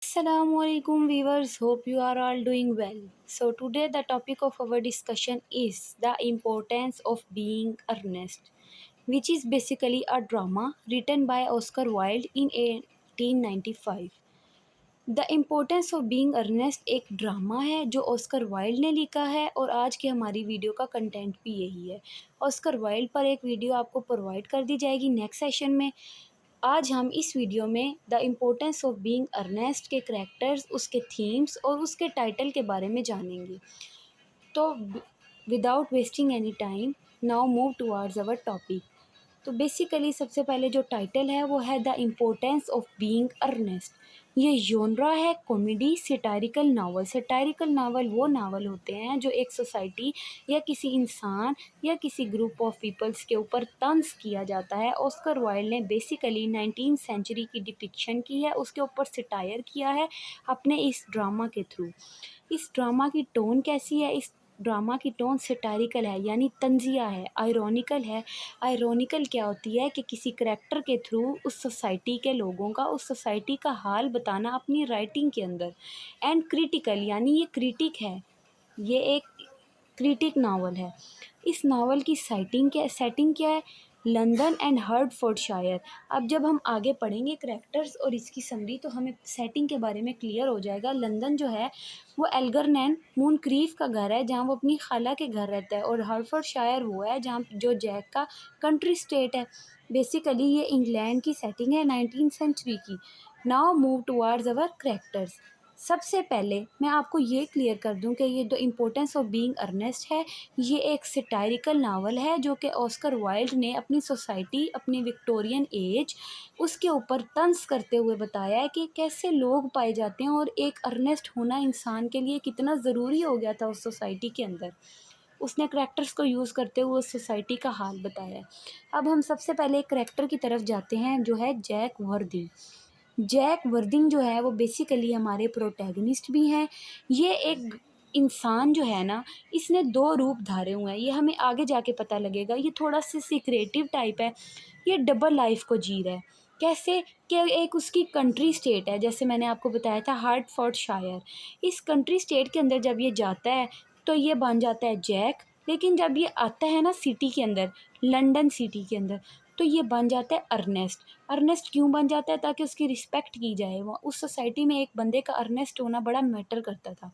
Assalamualaikum viewers, hope you are all doing well. So today the topic of our discussion is the importance of being earnest, which is basically a drama written by Oscar Wilde in 1895. The Importance of Being Earnest एक drama है जो Oscar Wilde ने लिखा है और आज की हमारी वीडियो का कंटेंट भी यही है। ऑस्कर वाइल्ड पर एक वीडियो आपको प्रोवाइड कर दी जाएगी नेक्स्ट सेशन में। आज हम इस वीडियो में The Importance of Being Earnest के करैक्टर्स, उसके थीम्स और उसके टाइटल के बारे में जानेंगे। तो without wasting any time now move towards our topic. तो बेसिकली सबसे पहले जो टाइटल है वो है The Importance of Being Earnest. ये जोनरा है comedy satirical novel. Satirical novel वो नावल होते हैं जो एक सोसाइटी या किसी इंसान या किसी ग्रुप ऑफ पीपल्स के ऊपर तंज किया जाता है। ऑस्कर वाइल्ड ने बेसिकली 19th सेंचुरी की डिपिक्शन की है, उसके ऊपर सिटायर किया है अपने इस ड्रामा के थ्रू। इस ड्रामा की टोन कैसी है? इस ड्रामा की टोन सेटारिकल है, यानी तंजिया है, आयरॉनिकल है। आयरॉनिकल क्या होती है कि किसी करैक्टर के थ्रू उस सोसाइटी के लोगों का, उस सोसाइटी का हाल बताना अपनी राइटिंग के अंदर। एंड क्रिटिकल यानी ये क्रिटिक है, ये एक क्रिटिक नावल है। इस नावल की सेटिंग क्या है? London and Hertfordshire. अब जब हम आगे पढ़ेंगे करैक्टर्स और इसकी समरी तो हमें सेटिंग के बारे में क्लियर हो जाएगा। लंदन जो है वो एल्गरनैन मूनक्रीफ का घर है जहाँ वो अपनी खाला के घर रहता है, और हर्टफोर्डशायर वो है जहाँ जो जैक का कंट्री स्टेट है। बेसिकली ये इंग्लैंड की सेटिंग है 19th सेंचुरी की। नाउ मूव टुवर्ड्स अवर करैक्टर्स। सबसे पहले मैं आपको ये क्लियर कर दूं कि ये The Importance of Being Earnest है, ये एक सेटारिकल नावल है जो कि ऑस्कर वाइल्ड ने अपनी सोसाइटी, अपनी विक्टोरियन एज, उसके ऊपर तंज करते हुए बताया है कि कैसे लोग पाए जाते हैं और एक अर्नेस्ट होना इंसान के लिए कितना ज़रूरी हो गया था उस सोसाइटी के अंदर। उसने करैक्टर्स को यूज़ करते हुए उस सोसाइटी का हाल बताया है। अब हम सबसे पहले एक करैक्टर की तरफ जाते हैं जो है जैक वर्दी। जैक वर्दिंग जो है वो बेसिकली हमारे प्रोटैगनिस्ट भी हैं। ये एक इंसान जो है ना, इसने दो रूप धारे हुए हैं, ये हमें आगे जाके पता लगेगा। ये थोड़ा सा सीक्रेटिव टाइप है, ये डबल लाइफ को जी रहा है। कैसे? कि एक उसकी कंट्री स्टेट है, जैसे मैंने आपको बताया था हार्टफोर्डशायर। इस कंट्री स्टेट के अंदर जब ये जाता है तो ये बन जाता है जैक, लेकिन जब ये आता है ना सिटी के अंदर, लंदन सिटी के अंदर, तो ये बन जाता है अर्नेस्ट। अर्नेस्ट क्यों बन जाता है? ताकि उसकी रिस्पेक्ट की जाए। वो उस सोसाइटी में एक बंदे का अर्नेस्ट होना बड़ा मैटर करता था।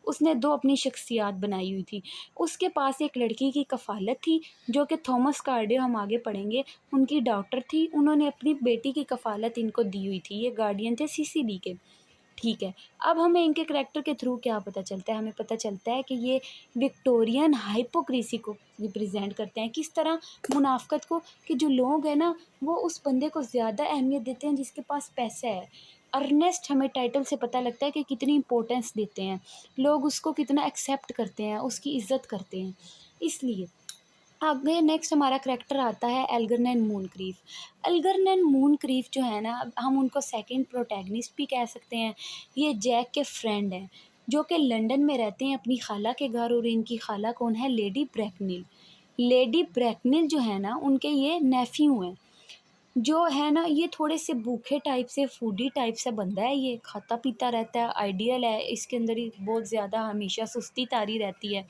उसने दो अपनी शख्सियात बनाई हुई थी। उसके पास एक लड़की की कफ़ालत थी जो कि थॉमस कार्डियो, हम आगे पढ़ेंगे, उनकी डॉक्टर थी। उन्होंने अपनी बेटी की कफ़ालत इनको दी हुई थी। ये गार्डियन थे सीसीडी के। ठीक है। अब हमें इनके करैक्टर के थ्रू क्या पता चलता है? हमें पता चलता है कि ये विक्टोरियन हाइपोक्रेसी को रिप्रेजेंट करते हैं। किस तरह? मुनाफ़कत को, कि जो लोग हैं ना वो उस बंदे को ज़्यादा अहमियत देते हैं जिसके पास पैसा है। अर्नेस्ट हमें टाइटल से पता लगता है कि कितनी इम्पोर्टेंस देते हैं लोग, उसको कितना एक्सेप्ट करते हैं, उसकी इज़्ज़त करते हैं। इसलिए आगे नेक्स्ट हमारा करैक्टर आता है एल्गरनैन मूनक्रीफ। एल्गरनैन मूनक्रीफ जो है ना, हम उनको सेकंड प्रोटैगनिस्ट भी कह सकते हैं। ये जैक के फ्रेंड हैं जो कि लंदन में रहते हैं अपनी खाला के घर, और इनकी खाला कौन है? लेडी ब्रैकनिल। लेडी ब्रैकनिल जो है ना उनके ये नेफ्यू हैं। जो है ना ये थोड़े से भूखे टाइप से, फूडी टाइप से बंदा है, ये खाता पीता रहता है, आइडियल है, इसके अंदर ही बहुत ज़्यादा हमेशा सुस्ती तारी रहती है।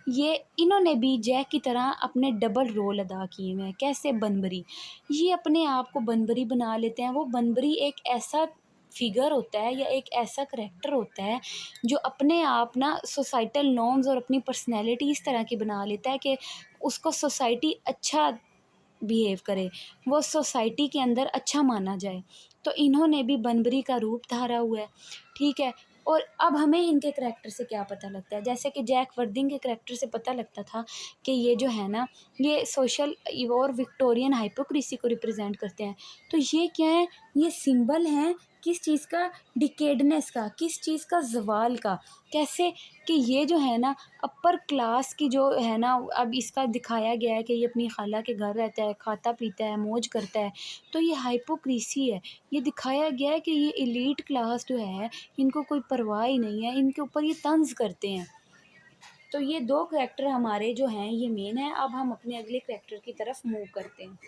ये इन्होंने भी जैक की तरह अपने डबल रोल अदा किए हुए हैं। कैसे? बनबरी। ये अपने आप को बनबरी बना लेते हैं। वो बनबरी एक ऐसा फिगर होता है या एक ऐसा करैक्टर होता है जो अपने आप ना सोसाइटल नॉर्म्स और अपनी पर्सनैलिटी इस तरह की बना लेता है कि उसको सोसाइटी अच्छा बिहेव करे, वो सोसाइटी के अंदर अच्छा माना जाए। तो इन्होंने भी बनबरी का रूप धारा हुआ है। ठीक है। और अब हमें इनके करैक्टर से क्या पता लगता है? जैसे कि जैक वर्दिंग के करैक्टर से पता लगता था कि ये जो है ना ये सोशल और विक्टोरियन हाइपोक्रेसी को रिप्रेजेंट करते हैं। तो ये क्या है? ये सिंबल हैं किस चीज़ का? डिकेडनेस का, किस चीज़ का? ज़वाल का। कैसे? कि ये जो है ना अपर क्लास की जो है ना, अब इसका दिखाया गया है कि ये अपनी खाला के घर रहता है, खाता पीता है, मौज करता है। तो ये हाइपोक्रेसी है। ये दिखाया गया है कि ये एलीट क्लास जो है इनको कोई परवाह ही नहीं है, इनके ऊपर ये तंज करते हैं। तो ये दो करैक्टर हमारे जो हैं ये मेन है। अब हम अपने अगले करैक्टर की तरफ मूव करते हैं।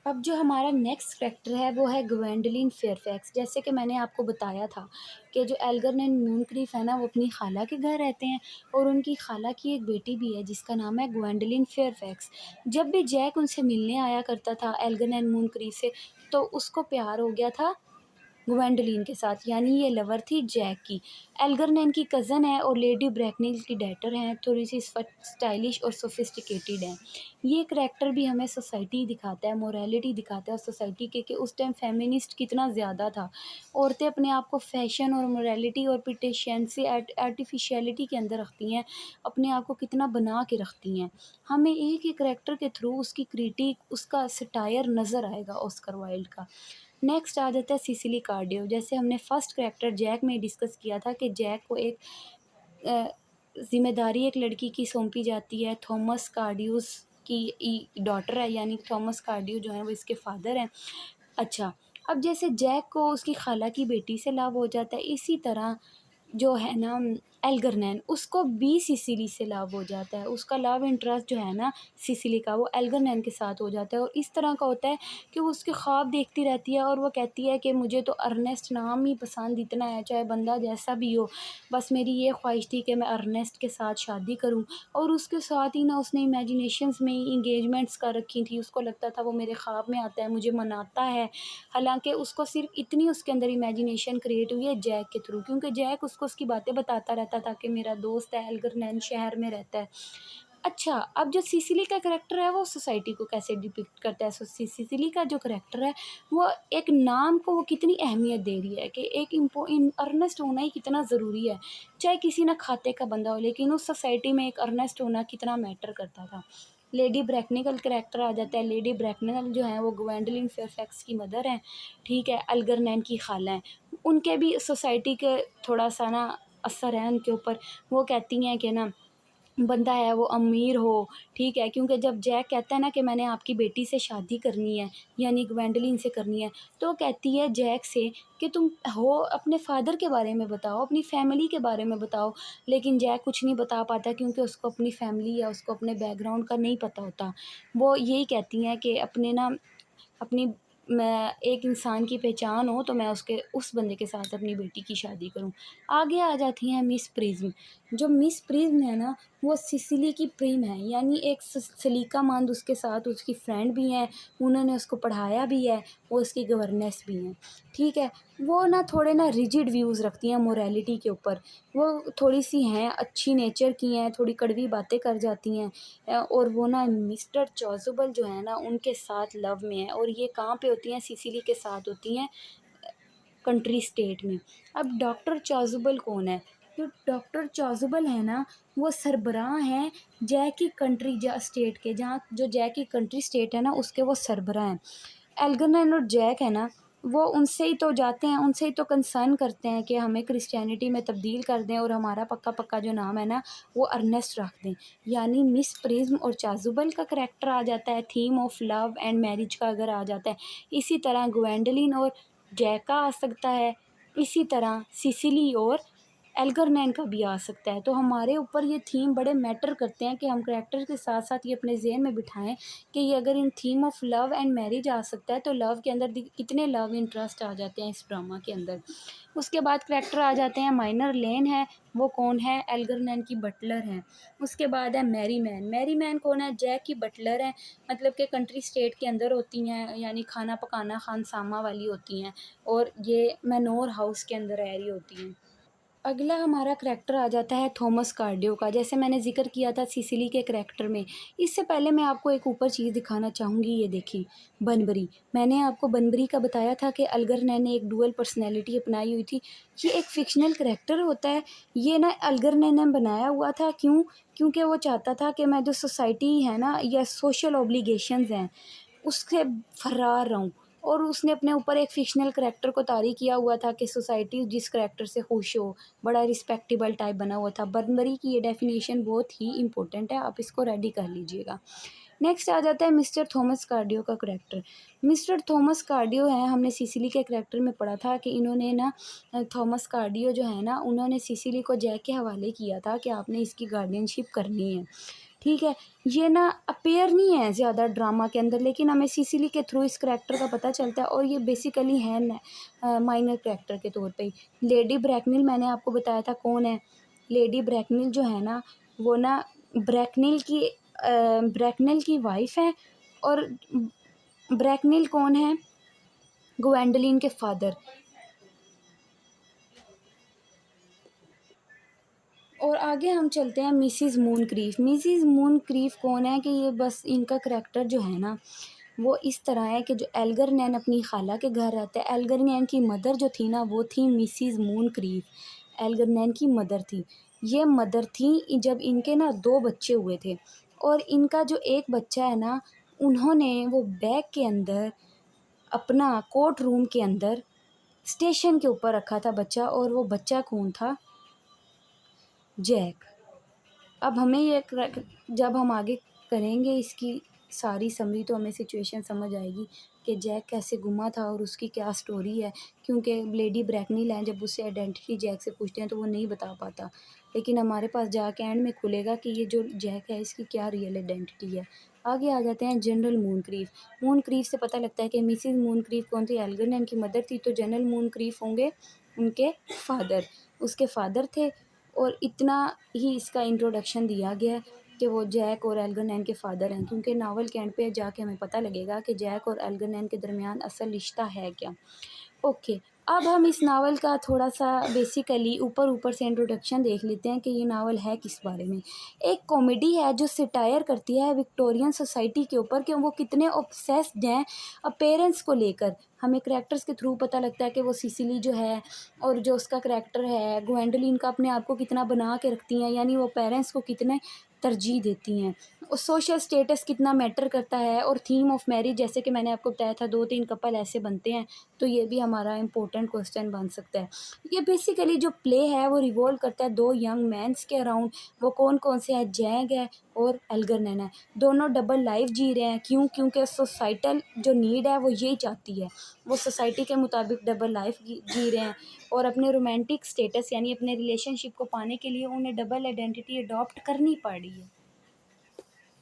अब जो हमारा नेक्स्ट करैक्टर है वो है ग्वेंडोलिन फेयरफैक्स। जैसे कि मैंने आपको बताया था कि जो एल्गर्नन मूनक्रीफ है ना वो अपनी खाला के घर रहते हैं और उनकी खाला की एक बेटी भी है जिसका नाम है ग्वेंडोलिन फेयरफैक्स। जब भी जैक उनसे मिलने आया करता था एल्गर्नन मूनक्रीफ से, तो उसको प्यार हो गया था ग्वेंडोलिन के साथ, यानी ये लवर थी जैक की। एल्गरनैन की कज़न है और लेडी ब्रैकनिल की डॉटर हैं, थोड़ी सी स्टाइलिश और सोफिस्टिकेटेड हैं। ये करैक्टर भी हमें सोसाइटी दिखाता है, मोरालिटी दिखाता है सोसाइटी के कि उस टाइम फेमिनिस्ट कितना ज़्यादा था। औरतें अपने आप को फैशन और मोरालिटी और पिटिशेंसी आर्टिफिशियलिटी के अंदर रखती हैं, अपने आप को कितना बना के रखती हैं। हमें एक ही करैक्टर के थ्रू उसकी क्रिटिक, उसका सटायर नज़र आएगा ऑस्कर वाइल्ड का। नेक्स्ट आ जाता है सिसिली कार्डियो। जैसे हमने फर्स्ट करैक्टर जैक में डिस्कस किया था कि जैक को एक ज़िम्मेदारी एक लड़की की सौंपी जाती है, थॉमस कार्डियूस की डॉटर है, यानी थॉमस कार्डियो जो है वो इसके फादर हैं। अच्छा, अब जैसे जैक को उसकी खाला की बेटी से लव हो जाता है, इसी तरह जो है ना एल्गरनैन, उसको भी सिसिली से लव हो जाता है। उसका लव इंटरेस्ट जो है ना सिसिली का, वो एल्गरनैन के साथ हो जाता है और इस तरह का होता है कि वो उसके ख्वाब देखती रहती है और वो कहती है कि मुझे तो अर्नेस्ट नाम ही पसंद इतना है, चाहे बंदा जैसा भी हो, बस मेरी ये ख्वाहिश थी कि मैं अर्नेस्ट के साथ शादी करूं। और उसके साथ ही ना उसने इमेजिनेशंस में ही इंगेजमेंट्स कर रखी थी। उसको लगता था वो मेरे ख्वाब में आता है, मुझे मनाता है। हालांकि उसको सिर्फ इतनी उसके अंदर इमेजिनेशन क्रिएट हुई है जैक के थ्रू, क्योंकि जैक उसको उसकी बातें बताता रहता था कि मेरा दोस्त है एल्गरनैन शहर में रहता है। अच्छा, अब जो सिसिली का करैक्टर है वो सोसाइटी को कैसे डिपिक्ट करता है। सिसिली का जो करैक्टर है वो एक नाम को वो कितनी अहमियत दे रही है कि एक अर्नेस्ट होना ही कितना ज़रूरी है। चाहे किसी ना खाते का बंदा हो, लेकिन उस सोसाइटी में एक अर्नेस्ट होना कितना मैटर करता था। लेडी ब्रैकनिकल करैक्टर आ जाता है। लेडी ब्रैकनिकल जो है वो ग्वेंडोलिन फेयरफैक्स की मदर हैं, ठीक है, एल्गरनैन की खाला हैं। उनके भी सोसाइटी के थोड़ा सा ना असर है उनके ऊपर। वो कहती हैं कि ना बंदा है वो अमीर हो, ठीक है, क्योंकि जब जैक कहता है ना कि मैंने आपकी बेटी से शादी करनी है, यानी ग्वेंडोलिन से करनी है, तो कहती है जैक से कि तुम हो अपने फादर के बारे में बताओ, अपनी फैमिली के बारे में बताओ। लेकिन जैक कुछ नहीं बता पाता क्योंकि उसको अपनी फैमिली या उसको अपने बैकग्राउंड का नहीं पता होता। वो यही कहती हैं कि अपने ना अपनी मैं एक इंसान की पहचान हो तो मैं उसके उस बंदे के साथ अपनी बेटी की शादी करूं। आगे आ जाती हैं मिस प्रिज्म। जो मिस प्रिज्म है ना वो सिसिली की प्रेम है, यानी एक सलीका मंद उसके साथ उसकी फ्रेंड भी हैं, उन्होंने उसको पढ़ाया भी है, वो उसकी गवर्नेंस भी हैं, ठीक है। वो ना थोड़े ना रिजिड व्यूज़ रखती हैं मोरालिटी के ऊपर। वो थोड़ी सी हैं अच्छी नेचर की हैं, थोड़ी कड़वी बातें कर जाती हैं। और वो ना मिस्टर चोज़ुबल जो है ना उनके साथ लव में है, और ये कहाँ पे होती हैं, सिसिली के साथ होती हैं, कंट्री स्टेट में। अब डॉक्टर चोज़ुबल कौन है? जो डॉक्टर चोज़ुबल है ना वो सरबराह हैं जै की कंट्री स्टेट के, जहाँ जो जै की कंट्री स्टेट है ना उसके वो सरबराह हैं। एल्गरनैन और जैक है ना वो उनसे ही तो जाते हैं, उनसे ही तो कंसर्न करते हैं कि हमें क्रिश्चियनिटी में तब्दील कर दें और हमारा पक्का पक्का जो नाम है ना वो अर्नेस्ट रख दें। यानी मिस प्रिज्म और चाजुबल का करैक्टर आ जाता है, theme of love and marriage का अगर आ जाता है। इसी तरह ग्वेंडोलिन और जैका आ सकता है, इसी तरह सिसिली और एल्गरनैन का भी आ सकता है। तो हमारे ऊपर ये थीम बड़े मैटर करते हैं कि हम करैक्टर के साथ साथ ये अपने ज़हन में बिठाएं कि ये अगर in theme of love and marriage आ सकता है तो लव के अंदर कितने लव इंटरेस्ट आ जाते हैं इस ड्रामा के अंदर। उसके बाद करैक्टर आ जाते हैं माइनर लेन है। वो कौन है? एल्गरनैन की बटलर हैं। उसके बाद है मैरी मैन। मैरी मैन कौन है? जैक की बटलर हैं, मतलब कि कंट्री स्टेट के अंदर होती हैं, यानी खाना पकाना खानसामा वाली होती हैं, और ये मैनोर हाउस के अंदर रह रही होती हैं। अगला हमारा करैक्टर आ जाता है थॉमस कार्डियो का। जैसे मैंने ज़िक्र किया था सिसिली के करैक्टर में। इससे पहले मैं आपको एक ऊपर चीज़ दिखाना चाहूँगी, ये देखें, बनबरी। मैंने आपको बनबरी का बताया था कि एल्गरनैन ने एक डुअल पर्सनैलिटी अपनाई हुई थी। ये एक फ़िक्शनल करैक्टर होता है। ये ना एल्गरनैन ने बनाया हुआ था, क्यों? क्योंकि वो चाहता था कि मैं जो सोसाइटी है ना या सोशल ऑब्लिगेशंस हैं उससे फरार रहूँ, और उसने अपने ऊपर एक फ़िक्शनल करैक्टर को तारी किया हुआ था कि सोसाइटी जिस करैक्टर से खुश हो, बड़ा रिस्पेक्टेबल टाइप बना हुआ था। बर्नबरी की ये डेफिनेशन बहुत ही इंपॉर्टेंट है, आप इसको रेडी कर लीजिएगा। नेक्स्ट आ जाता है मिस्टर थॉमस कार्डियो का करैक्टर। मिस्टर थॉमस कार्डियो है, हमने सिसिली के करैक्टर में पढ़ा था कि इन्होंने ना थॉमस कार्डियो जो है ना उन्होंने सिसिली को जैक के हवाले किया था कि आपने इसकी गार्डियनशिप करनी है। ठीक है। ये ना अपेयर नहीं है ज़्यादा ड्रामा के अंदर, लेकिन हमें सिसिली के थ्रू इस करैक्टर का पता चलता है और ये बेसिकली है माइनर करैक्टर के तौर पे ही। लेडी ब्रैकनिल मैंने आपको बताया था कौन है। लेडी ब्रैकनिल जो है ना, वो ना ब्रैकनिल की वाइफ है। और ब्रैकनिल कौन है? ग्वेंडोलिन के फादर। और आगे हम चलते हैं मिसिज़ मूनक्रीफ। मिसिज़ मूनक्रीफ कौन है कि ये बस इनका करैक्टर जो है ना, वो इस तरह है कि जो एल्गरनैन अपनी खाला के घर रहता है। एल्गरनैन की मदर जो थी ना, वो थी मिसिज़ मूनक्रीफ। एल्गरनैन की मदर थी। ये मदर थी जब इनके ना 2 बच्चे हुए थे। और इनका जो एक बच्चा है ना, उन्होंने वो बैग के अंदर अपना कोर्ट रूम के अंदर स्टेशन के ऊपर रखा था बच्चा। और वो बच्चा कौन था? जैक। अब हमें जब हम आगे करेंगे इसकी सारी समरी, तो हमें सिचुएशन समझ आएगी कि जैक कैसे गुमा था और उसकी क्या स्टोरी है। क्योंकि लेडी ब्रैकनिल है, जब उससे आइडेंटिटी जैक से पूछते हैं तो वो नहीं बता पाता, लेकिन हमारे पास जाके एंड में खुलेगा कि ये जो जैक है इसकी क्या रियल आइडेंटिटी है। आगे आ जाते हैं जनरल मूनक्रीफ। मूनक्रीफ से पता लगता है कि मिसिज मूनक्रीफ कौन थी? एल्गरनैन की मदर थी। तो जनरल मूनक्रीफ होंगे उनके फादर, उसके फादर थे। और इतना ही इसका इंट्रोडक्शन दिया गया है कि वो जैक और एल्गरनैन के फादर हैं। क्योंकि नावल के एंड पे जाके हमें पता लगेगा कि जैक और एल्गरनैन के दरमियान असल रिश्ता है क्या। ओके, अब हम इस नावल का थोड़ा सा बेसिकली ऊपर से इंट्रोडक्शन देख लेते हैं कि ये नावल है किस बारे में। एक कॉमेडी है जो सिटायर करती है विक्टोरियन सोसाइटी के ऊपर कि वो कितने ऑब्सेस्ड हैं अपेरेंस को लेकर। हमें करैक्टर्स के थ्रू पता लगता है कि वो सिसिली जो है और जो उसका करैक्टर है ग्वेंडोलिन का अपने आप को कितना बना के रखती हैं, यानी वो पेरेंट्स को कितने तरजीह देती हैं। और सोशल स्टेटस कितना मैटर करता है। और थीम ऑफ मैरिज, जैसे कि मैंने आपको बताया था 2-3 कपल ऐसे बनते हैं, तो ये भी हमारा इम्पोर्टेंट क्वेश्चन बन सकता है। ये बेसिकली जो प्ले है वो रिवॉल्व करता है 2 यंग मैंस के अराउंड। वो कौन कौन से हैं? जैक है और एल्गरनैन है। दोनों डबल लाइफ जी रहे हैं। क्यों? क्योंकि सोसाइटल जो नीड है वो यही चाहती है। वो सोसाइटी के मुताबिक डबल लाइफ जी रहे हैं। और अपने रोमांटिक स्टेटस यानी अपने रिलेशनशिप को पाने के लिए उन्हें डबल आइडेंटिटी अडॉप्ट करनी पड़ रही है।